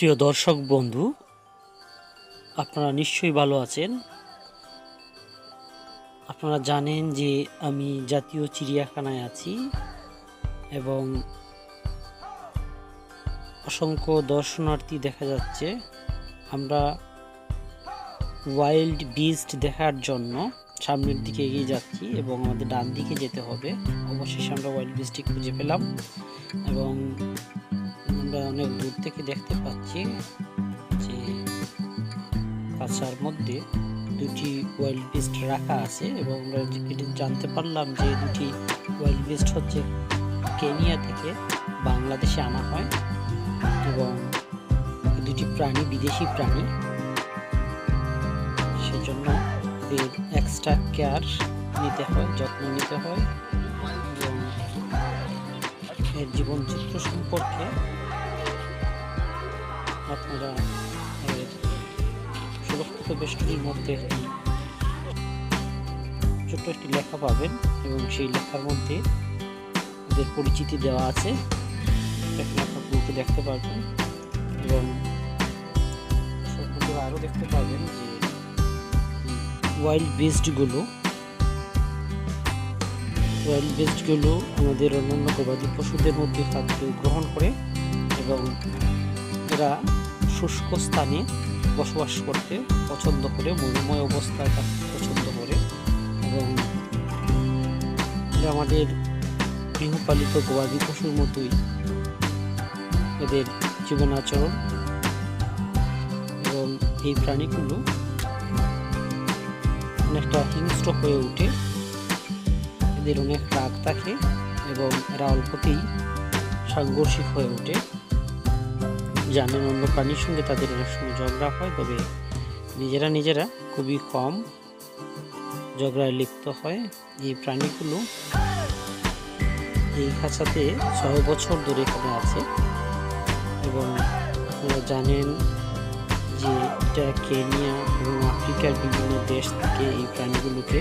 প্রিয় দর্শক বন্ধু, আপনারা নিশ্চয়ই ভালো আছেন। আপনারা জানেন যে আমি জাতীয় চিড়িয়াখানায় আছি এবং অসংখ্য দর্শনার্থী দেখা যাচ্ছে। আমরা ওয়াইল্ড বিস্ট দেখার জন্য সামনের দিকে এগিয়ে যাচ্ছি এবং আমাদের ডান দিকে যেতে হবে। অবশেষে আমরা ওয়াইল্ড বিস্টটি খুঁজে পেলাম এবং আমরা অনেক দূর থেকে দেখতে পাচ্ছি যে খাঁচার মধ্যে দুটি ওয়াইল্ড বিস্ট রাখা আছে এবং আমরা জানতে পারলাম যে দুটি ওয়াইল্ড বিস্ট হচ্ছে কেনিয়া থেকে বাংলাদেশে আনা হয় এবং দুটি প্রাণী বিদেশি প্রাণী, সেজন্য এর এক্সট্রা কেয়ার নিতে হয়, যত্ন নিতে হয় এবং এর জীবনচিত্র সম্পর্কে আপনারা এর সুরক্ষিত বেষ্টনীর মধ্যে ছোট্ট একটি লেখা পাবেন এবং সেই লেখার মধ্যে ওদের পরিচিতি দেওয়া আছে, লেখাগুলোকে দেখতে পারবেন এবং আরও দেখতে পারবেন যে ওয়াইল্ড বিস্টগুলো আমাদের অন্যান্য গবাদি পশুদের মধ্যে খাদ্য গ্রহণ করে এবং এরা শুষ্ক স্থানে বসবাস করতে পছন্দ করে, মরুময় অবস্থায় থাকতে পছন্দ করে এবং আমাদের গৃহপালিত গবাদি পশুর মতোই এদের জীবন আচরণ এবং এই প্রাণীগুলো অনেকটা হিংস্র হয়ে ওঠে, এদের অনেক রাগ থাকে এবং এরা অল্পতেই সাংঘর্ষিক হয়ে ওঠে। জানেন, অন্য প্রাণীর সঙ্গে তাদের অনেক সময় ঝগড়া হয়, তবে নিজেরা খুবই কম ঝগড়ায় লিপ্ত হয়। এই প্রাণীগুলো এই খাঁচাতে 6 বছর ধরে এখানে আছে এবং আপনারা জানেন যে এটা কেনিয়া এবং আফ্রিকার বিভিন্ন দেশ থেকে এই প্রাণীগুলোকে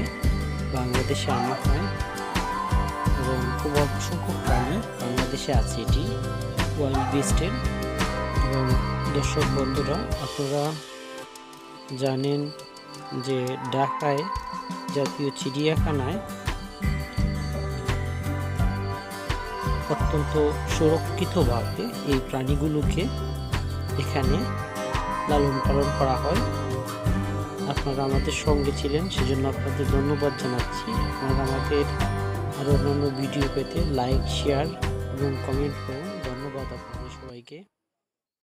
বাংলাদেশে আনা হয় এবং খুব অল্প সংখ্যক প্রাণী বাংলাদেশে আছে এটি ওয়াইল্ড বিস্টের। এবং দর্শক বন্ধুরা, আপনারা জানেন যে ঢাকায় জাতীয় চিড়িয়াখানায় অত্যন্ত সুরক্ষিতভাবে এই প্রাণীগুলোকে এখানে লালন পালন করা হয়। আপনারা আমাদের সঙ্গে ছিলেন, সেজন্য আপনাদের ধন্যবাদ জানাচ্ছি। আপনারা আমাদের আরও অন্যান্য ভিডিও পেতে লাইক, শেয়ার এবং কমেন্ট করুন। ধন্যবাদ আপনাদের সবাইকে।